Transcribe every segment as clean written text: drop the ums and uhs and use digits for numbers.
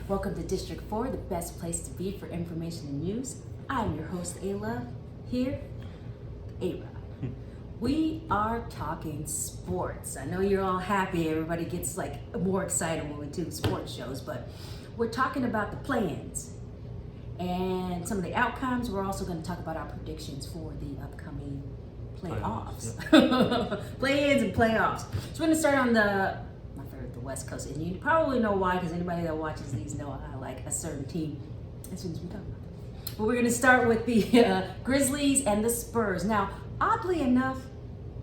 Welcome to District 4, the best place to be for information and news. I'm your host, A-Love, here, A-Rod. We are talking sports. I know you're all happy. Everybody gets more excited when we do sports shows, but we're talking about the play-ins and some of the outcomes. We're also going to talk about our predictions for the upcoming playoffs. Play-ins and playoffs. So we're going to start on the West Coast, and you probably know why, because anybody that watches these know I like a certain team as soon as we talk about them. But we're going to start with the Grizzlies and the Spurs. Now, oddly enough,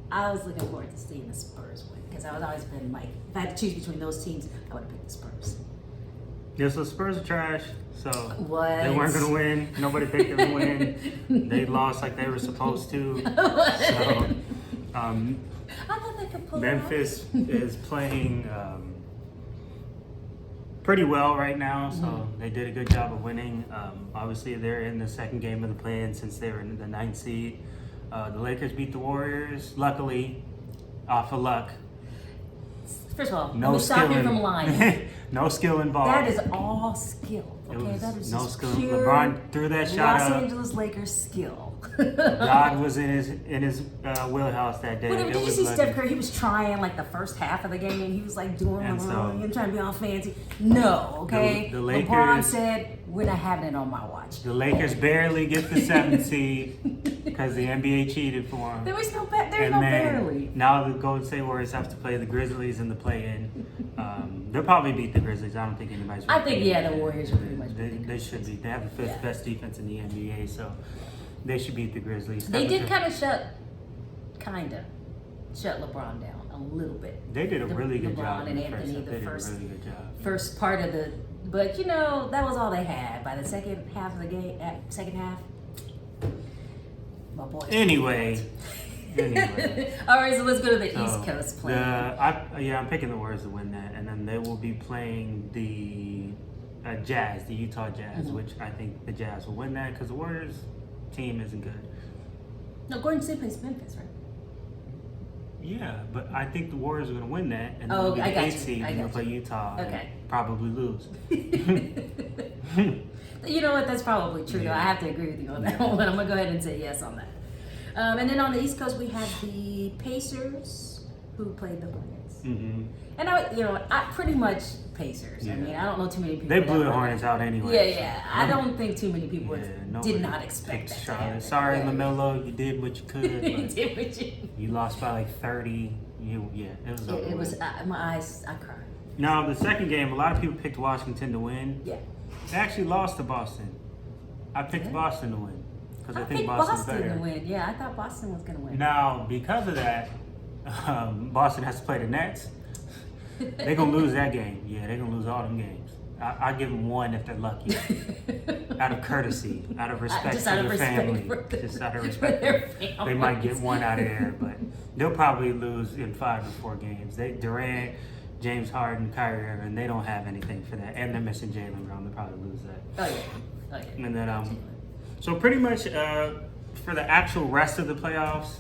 I was looking forward to seeing the Spurs win, because I was always been if I had to choose between those teams, I would have picked the Spurs. Yeah, so Spurs are trash, so what? They weren't going to win. Nobody picked them to win. They lost like they were supposed to. So, I thought they could pull Memphis is playing pretty well right now, so they did a good job of winning. Obviously, they're in the second game of the play-in since they were in the 9th seed. The Lakers beat the Warriors, luckily, off of luck. First of all, let me stop you from lying. No skill involved. That is all skill. Okay, that is no just skill. Pure LeBron threw that shot Los up. Angeles Lakers skill. God was in his wheelhouse that day. But did you see Steph Curry? He was trying the first half of the game. He was doing and trying to be all fancy. No, okay. The Lakers, LeBron said, "We're not having it on my watch." The Lakers barely get the 7th seed because the NBA cheated for them. There was no barely. Now the Golden State Warriors have to play the Grizzlies in the play-in. They'll probably beat the Grizzlies. I don't think anybody's. I think the Warriors will pretty much. They should beat. They have the 5th best defense in the NBA, so they should beat the Grizzlies. They did kind of shut LeBron down a little bit. They did a really good job. LeBron and Anthony, the first part of the. But that was all they had. By the second half of the game, my boy. Anyway. All right, so let's go to the East Coast play. I'm picking the Warriors to win that, and then they will be playing the Jazz, the Utah Jazz, which I think the Jazz will win that because the Warriors team isn't good. No, Golden State plays Memphis, right? Yeah, but I think the Warriors are going to win that, and then they'll be the 8th seed and they'll play Utah and probably lose. You know what? That's probably true. Yeah. I have to agree with you on that one. I'm going to go ahead and say yes on that. And then on the East Coast, we have the Pacers, who played the Hornets. Mm-hmm. And I pretty much Pacers. Yeah. I mean, I don't know too many people. They blew the Hornets out anyway. Yeah. I don't think too many people did not expect that to happen. Sorry, LaMelo, you did what you could. You did what you lost by 30. It was my eyes, I cried. Now, the second game, a lot of people picked Washington to win. Yeah. They actually lost to Boston. I picked Boston to win. Because I think Boston to win. Yeah, I thought Boston was going to win. Now, because of that, Boston has to play the Nets. They're going to lose that game. Yeah, they're going to lose all them games. I give them one if they're lucky. Out of courtesy, out of respect for their family. Just out of respect for their family. They might get one out of there, but they'll probably lose in 5 or 4 games. Durant, James Harden, Kyrie Irving, they don't have anything for that. And they're missing Jaylen Brown. They'll probably lose that. Oh, yeah. And then, so pretty much for the actual rest of the playoffs,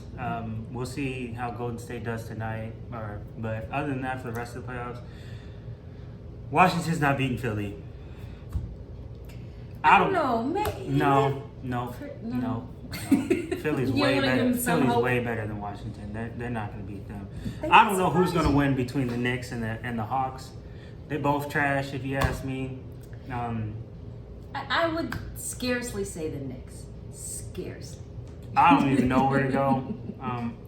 we'll see how Golden State does tonight. But other than that, for the rest of the playoffs, Washington's not beating Philly. I don't know. No. Philly's way better. Philly's way better than Washington. They're not going to beat them. I don't know who's going to win between the Knicks and the Hawks. They're both trash, if you ask me. I would scarcely say the Knicks. Scarcely. I don't even know where to go.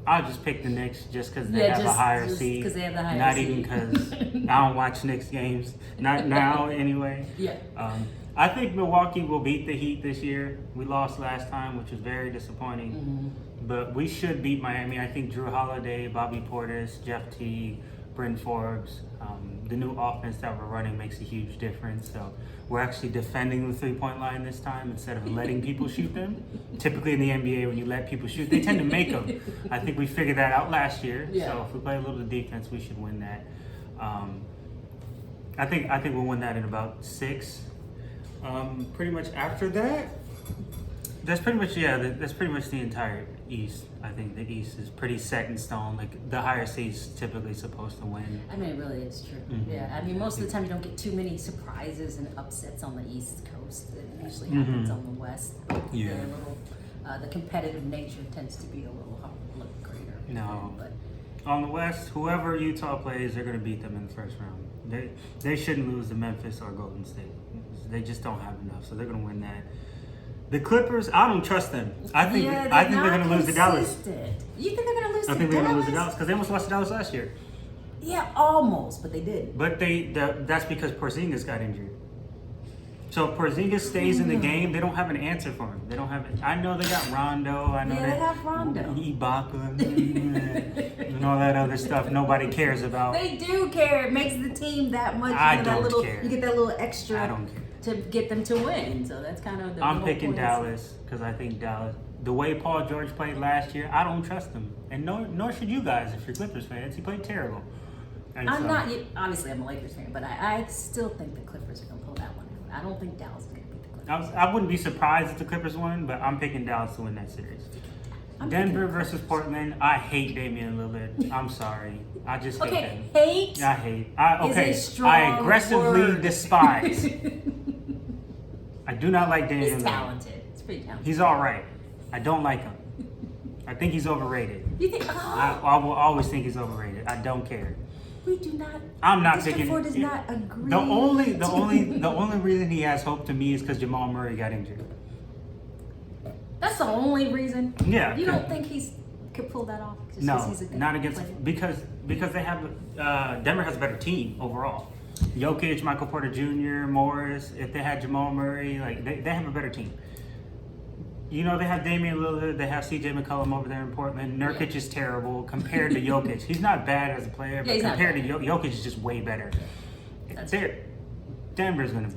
I'll just pick the Knicks just because they have a higher seed. Because they have the higher Not seed. even because I don't watch Knicks games. Not now, anyway. Yeah. I think Milwaukee will beat the Heat this year. We lost last time, which was very disappointing. Mm-hmm. But we should beat Miami. I think Drew Holiday, Bobby Portis, Jeff Teague, Bryn Forbes. The new offense that we're running makes a huge difference. So we're actually defending the three-point line this time instead of letting people shoot them. Typically in the NBA, when you let people shoot, they tend to make them. I think we figured that out last year. Yeah. So if we play a little bit of defense, we should win that. I think we'll win that in about 6. Pretty much after that, That's pretty much that's pretty much the entire East. I think the East is pretty set in stone. Like the higher seeds typically supposed to win. I mean, it really is true. Mhm. Yeah, I mean, most of the time you don't get too many surprises and upsets on the East Coast. It usually happens on the West. Yeah. They're a little, the competitive nature tends to be a little greater. No. But On the West, whoever Utah plays, they're going to beat them in the first round. They shouldn't lose to Memphis or Golden State. They just don't have enough, so they're going to win that. The Clippers, I don't trust them. I think they're going to lose to Dallas. You think they're going to lose to Dallas? I think they're going to lose to Dallas because they almost lost to Dallas last year. Yeah, almost, but they didn't. But that's because Porzingis got injured. So if Porzingis stays in the game, they don't have an answer for him. They don't have it. I know they got Rondo. I know Yeah, they have Rondo. Ibaka and all that other stuff nobody cares about. They do care. It makes the team that much. I don't care. You get that little extra. I don't care. To get them to win. So that's kind of the I'm whole picking point. Dallas because I think Dallas, the way Paul George played last year, I don't trust him. And nor should you guys if you're Clippers fans. He played terrible. And I'm so- not, obviously I'm a Lakers fan, but I still think the Clippers are going to pull that one out. I don't think Dallas is going to beat the Clippers. I wouldn't be surprised if the Clippers won, but I'm picking Dallas to win that series. I'm Denver picking the versus Portland. I hate Damian Lillard. I'm sorry. I just hate Okay, him. hate I hate. I is a strong I aggressively word. despise. I do not like Damian He's Lillard. talented. He's pretty talented. He's all right. I don't like him. I think he's overrated. You think, I will always think he's overrated. I don't care. we do not. I'm not District picking. 4 does not agree. The only reason he has hope to me is because Jamal Murray got injured. That's the only reason. Yeah. You don't think he's could pull that off? Just 'cause No, he's a good not against player? because they have Denver has a better team overall. Jokic, Michael Porter Jr., Morris. If they had Jamal Murray, like they have a better team. You know, they have Damian Lillard, they have CJ McCollum over there in Portland. Nurkic is terrible compared to Jokic. He's not bad as a player, but he's not compared to Jokic is just way better. That's Denver's gonna.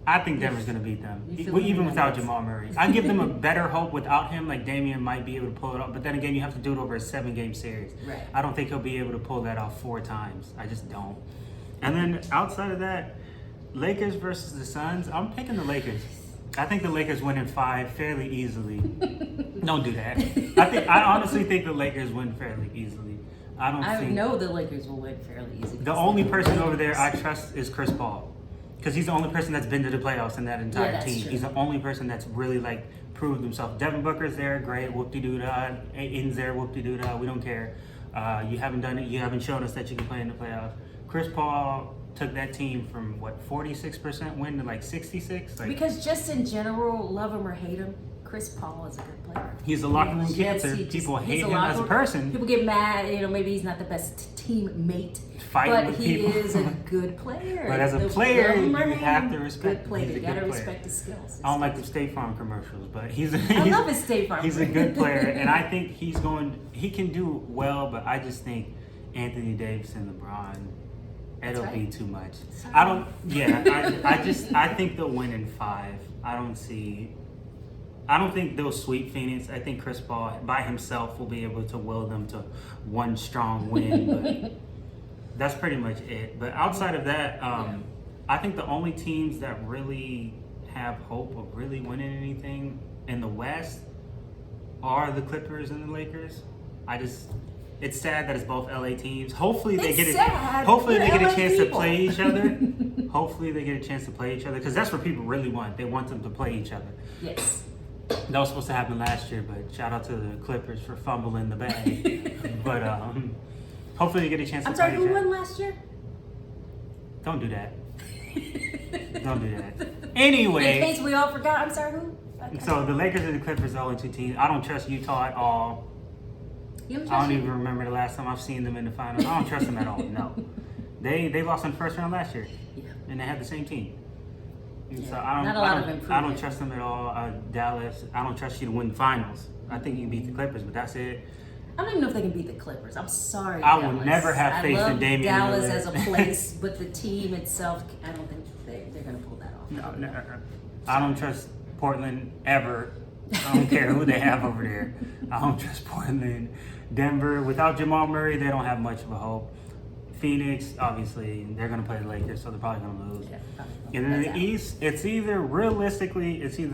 I think Denver's gonna beat them, You feel even me? without Jamal Murray. I give them a better hope without him. Like Damian might be able to pull it off, but then again, you have to do it over a 7-game series. Right. I don't think he'll be able to pull that off 4 times. I just don't. And then outside of that, Lakers versus the Suns. I'm picking the Lakers. I think the Lakers win in 5 fairly easily. Don't do that. I honestly think the Lakers win fairly easily. I know the Lakers will win fairly easy. The only person over there I trust is Chris Paul. Because he's the only person that's been to the playoffs in that entire that's team. true. He's the only person that's really like proved himself. Devin Booker's there, great, whoop-de-doo-dah. Aiden's there, whoop-de-doo-dah. We don't care. You haven't done it. You haven't shown us that you can play in the playoffs. Chris Paul took that team from 46% win to like 66. Like Because just in general, love him or hate him, Chris Paul is a good player. he's a locker room Yes, cancer. he just- People he's hate him locker as a room- person. People get mad, maybe he's not the best teammate. Fighting but with he people. is a good player. But as a The- player, love him or you hate have him, to respect Good player. him. He's a You gotta good player. respect his skills. I don't like the State Farm commercials, but he's I love his State Farm. He's a good player, and I think he can do well, but I just think Anthony Davis and LeBron, it'll right. be too much. Sorry. I think they'll win in 5. I don't think they'll sweep Phoenix. I think Chris Paul by himself will be able to will them to one strong win, but that's pretty much it. But outside of that, I think the only teams that really have hope of really winning anything in the West are the Clippers and the Lakers. It's sad that it's both LA teams. Hopefully they get a chance to play each other. Hopefully they get a chance to play each other because that's what people really want. They want them to play each other. Yes. That was supposed to happen last year, but shout out to the Clippers for fumbling the bag. But hopefully they get a chance to I'm sorry, play who each other. won last year? Don't do that. Don't do that. In Anyway, case we all forgot, I'm sorry, who? Okay. so the Lakers and the Clippers are the only 2 teams. I don't trust Utah at all. You don't I don't trust even remember the last time I've seen them in the finals. I don't trust them at all. No, they lost in the first round last year, Yeah. and they had the same team. And so Yeah, I don't, not a lot of I don't improvement. trust them at all. Dallas, I don't trust you to win the finals. I think you can beat the Clippers, but that's it. I don't even know if they can beat the Clippers. I'm sorry, I Dallas. will never have faith I love in Damian Dallas Lillard. as a place, but the team itself, I don't think they're going to pull that off. No, I don't trust Portland ever. I don't care who they have over there. I don't trust Portland. Denver, without Jamal Murray, they don't have much of a hope. Phoenix, obviously, they're going to play the Lakers, so they're probably going to lose. Yeah, probably. And in That's the out. East, it's either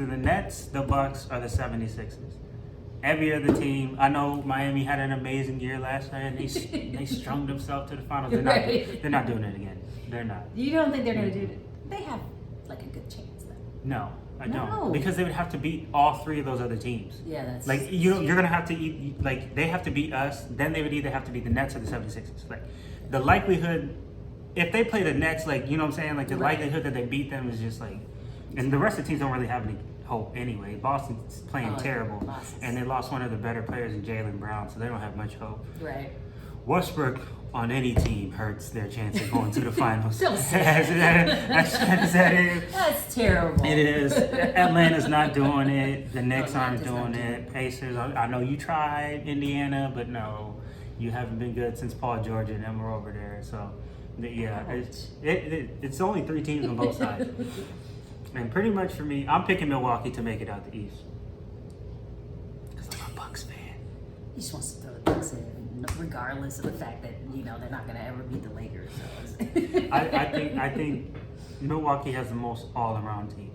the Nets, the Bucks, or the 76ers. Every other team, I know Miami had an amazing year last year, and they strung themselves to the finals. Right. They're not doing it again. They're not. You don't think they're going to do it? They have like a good chance, though. No, I No. don't. Because they would have to beat all three of those other teams. Yeah, that's Like, you're going to have to eat, like, they have to beat us, then they would either have to beat the Nets or the 76ers. Like, the likelihood, if they play the Nets, like, you know what I'm saying? Like, the Right. likelihood that they beat them is just like, and the rest of the teams don't really have any hope anyway. Boston's playing terrible, Boston's- and they lost one of the better players in Jaylen Brown, so they don't have much hope. right. Westbrook on any team hurts their chance of going to the finals. Don't say As sad as that is. That's terrible. It is. Atlanta's not doing it. The Knicks aren't Atlanta's not doing doing it. Pacers, I know you tried Indiana, but no, you haven't been good since Paul George and them were over there. So, yeah, it's only 3 teams on both sides. And pretty much for me, I'm picking Milwaukee to make it out the East. Because I'm a Bucks fan. He just wants to throw the Bucks in, regardless of the fact that they're not going to ever beat the Lakers. So I think Milwaukee has the most all-around team.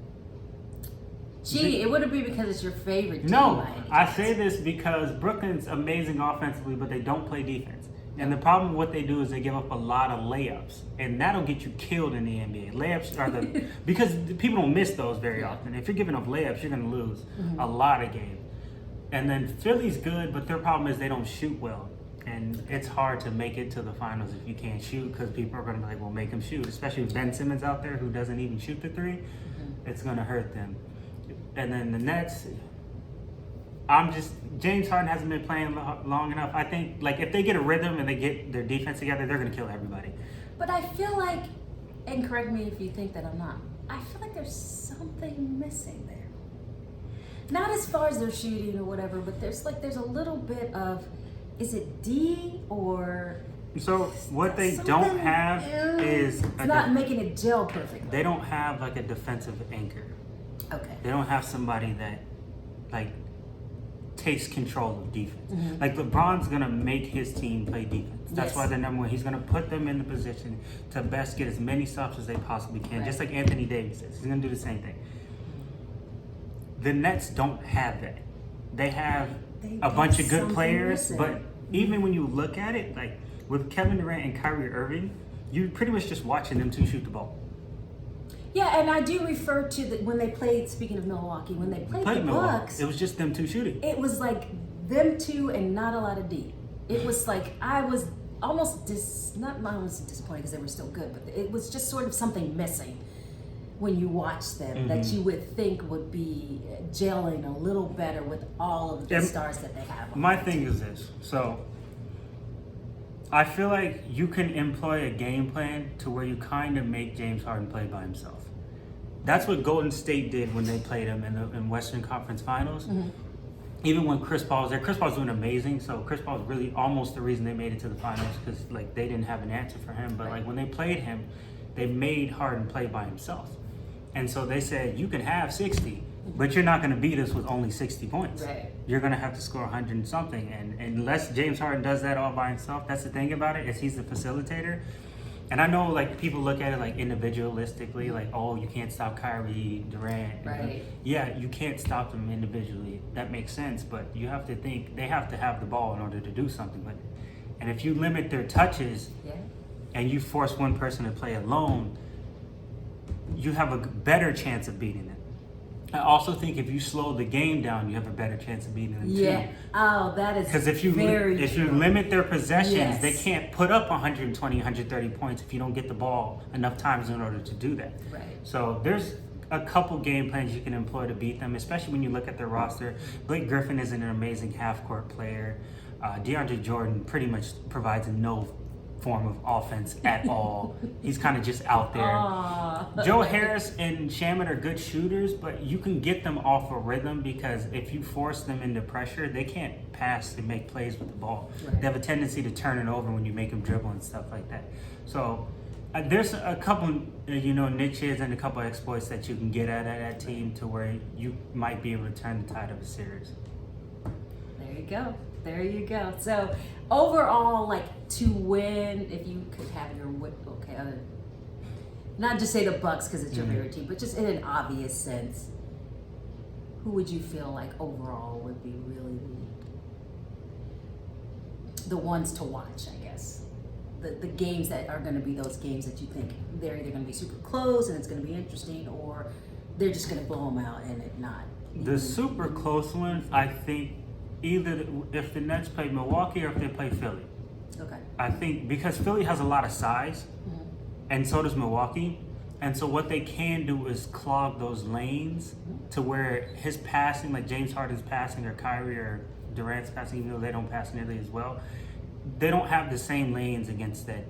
Gee, it wouldn't be because it's your favorite team. No, by any I chance. say this because Brooklyn's amazing offensively, but they don't play defense. And the problem with what they do is they give up a lot of layups, and that'll get you killed in the NBA. Layups are because people don't miss those very often. If you're giving up layups, you're going to lose a lot of games. And then Philly's good, but their problem is they don't shoot well. And it's hard to make it to the finals if you can't shoot, because people are going to be like, well, make them shoot. Especially with Ben Simmons out there who doesn't even shoot the 3, it's going to hurt them. And then the Nets, James Harden hasn't been playing long enough. I think, like, if they get a rhythm and they get their defense together, they're going to kill everybody. But I feel like, and correct me if you think that I'm not, I feel like there's something missing there. Not as far as their shooting or whatever, but there's a little bit of, is it D or... So what they something- don't have is It's not making it gel perfectly. they don't have like a defensive anchor. Okay. They don't have somebody that like takes control of defense. Like LeBron's gonna make his team play defense. That's Yes. why they're number 1. He's gonna put them in the position to best get as many stops as they possibly can. Right. Just like Anthony Davis is. He's gonna do the same thing. The Nets don't have that. They have a bunch of good something players, missing. but even when you look at it, like with Kevin Durant and Kyrie Irving, you're pretty much just watching them 2 shoot the ball. Yeah, and I do refer to when they played, speaking of Milwaukee, when they played the Bucks, It was just them 2 shooting. it was like them 2 and not a lot of D. It was like I was almost not disappointed because they were still good, but it was just sort of something missing when you watch them that you would think would be gelling a little better with all of the And stars that they have. My thing is this. So I feel like you can employ a game plan to where you kind of make James Harden play by himself. That's what Golden State did when they played him in Western Conference Finals. Even when Chris Paul was there, Chris Paul's doing amazing. So Chris Paul's really almost the reason they made it to the finals, because like they didn't have an answer for him. But like when they played him, they made Harden play by himself. And so they said, you can have 60, but you're not going to beat us with only 60 points. Right. You're going to have to score 100 and something. And unless James Harden does that all by himself, that's the thing about it, is he's the facilitator. And I know like people look at it like individualistically, like, oh, you can't stop Kyrie, Durant. Right. Yeah, you can't stop them individually. That makes sense, but you have to think they have to have the ball in order to do something. And if you limit their touches and you force one person to play alone, you have a better chance of beating them. I also think if you slow the game down, you have a better chance of beating them Yeah. too. Oh, that is Because if you true. limit their possessions, Yes. they can't put up 120, 130 points if you don't get the ball enough times in order to do that. Right. So there's a couple game plans you can employ to beat them, especially when you look at their roster. Blake Griffin is an amazing half-court player. DeAndre Jordan pretty much provides no form of offense at all. He's kind of just out there. Aw. Joe Harris and Shannon are good shooters, but you can get them off a rhythm, because if you force them into pressure, they can't pass and make plays with the ball. Right. They have a tendency to turn it over when you make them dribble and stuff like that. So there's a couple, niches and a couple exploits that you can get at that team to where you might be able to turn the tide of a series. There you go. There you go. So overall, like to win, if you could have your not just say the Bucks because it's your favorite team, but just in an obvious sense, who would you feel like overall would be really the ones to watch? I guess the games that are going to be those games that you think they're either going to be super close and it's going to be interesting, or they're just going to blow them out and it not. The super close ones, I think, either if the Nets play Milwaukee or if they play Philly. Okay. I think because Philly has a lot of size, and so does Milwaukee, and so what they can do is clog those lanes to where his passing, like James Harden's passing or Kyrie or Durant's passing, even though they don't pass nearly as well, they don't have the same lanes against that,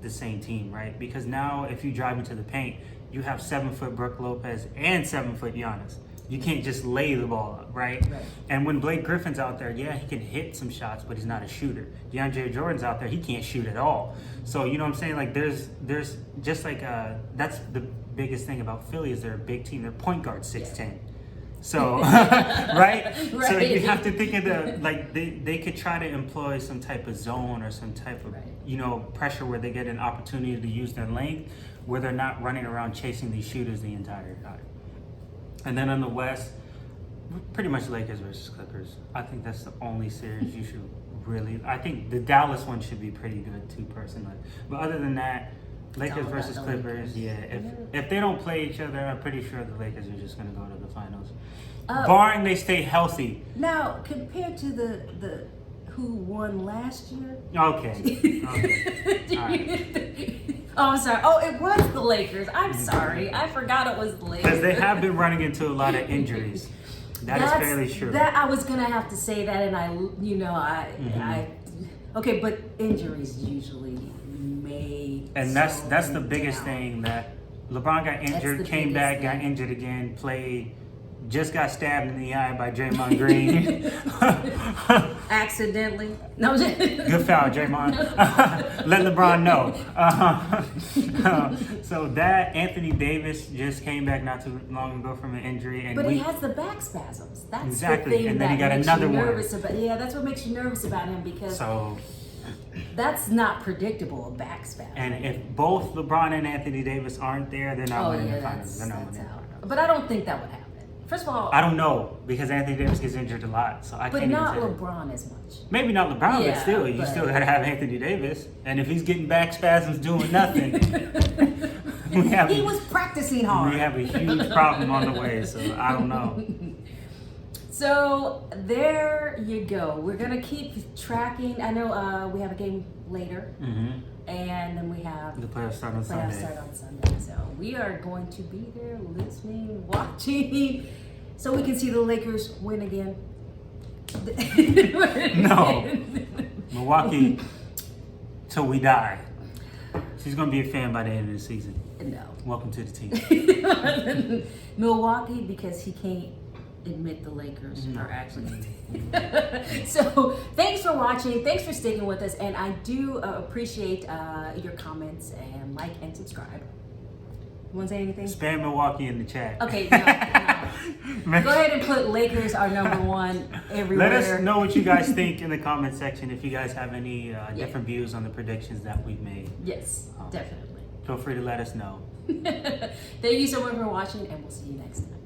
the same team, right? Because now if you drive into the paint, you have 7-foot Brook Lopez and 7-foot Giannis. You can't just lay the ball up, right? And when Blake Griffin's out there, yeah, he can hit some shots, but he's not a shooter. DeAndre Jordan's out there, he can't shoot at all. So, you know what I'm saying? Like, there's just like, that's the biggest thing about Philly is they're a big team. Their point guard's 6'10". So, right? So you have to think of they could try to employ some type of zone or some type of, pressure where they get an opportunity to use their length, where they're not running around chasing these shooters the entire time. And then on the West, pretty much Lakers versus Clippers. I think that's the only series you should really. I think the Dallas one should be pretty good too, personally. But other than that, Lakers versus Clippers. Yeah, if they don't play each other, I'm pretty sure the Lakers are just going to go to the finals, barring they stay healthy. Now, compared to the who won last year. Okay. All right. Oh, I'm sorry. Oh, it was the Lakers. I'm sorry. I forgot it was the Lakers. Because they have been running into a lot of injuries. That's fairly true. That I was gonna have to say that, and I okay, but injuries usually may. And that's the biggest thing, that LeBron got injured, came back, got injured again, played. Just got stabbed in the eye by Draymond Green. Accidentally. No. Good foul, Draymond. Let LeBron know. So that Anthony Davis just came back not too long ago from an injury, and but he has the back spasms. That's exactly. The thing and then that he got makes another you one. nervous about. Yeah, that's what makes you nervous about him, because that's not predictable, a back spasm. And if both LeBron and Anthony Davis aren't there, they're not winning the finals. They're not winning the finals. But I don't think that would happen. First of all, I don't know, because Anthony Davis gets injured a lot, so I can't even say. But not LeBron as much. Maybe not LeBron, but still, you still gotta have Anthony Davis. And if he's getting back spasms doing nothing, he was practicing hard. We have a huge problem on the way, so I don't know. So there you go. We're gonna keep tracking. I know we have a game later, and then we have the playoffs start on Sunday. So we are going to be there, listening, watching, so we can see the Lakers win again. No, Milwaukee till we die. She's gonna be a fan by the end of the season. No. Welcome to the team. Milwaukee, because he can't admit the Lakers are actually. So thanks for watching. Thanks for sticking with us, and I do appreciate your comments and like and subscribe. You want to say anything? Spam Milwaukee in the chat. Okay, no. Go ahead and put Lakers are number one everywhere. Let us know what you guys think in the comment section, if you guys have any different views on the predictions that we've made. Yes, definitely. Feel free to let us know. Thank you so much for watching, and we'll see you next time.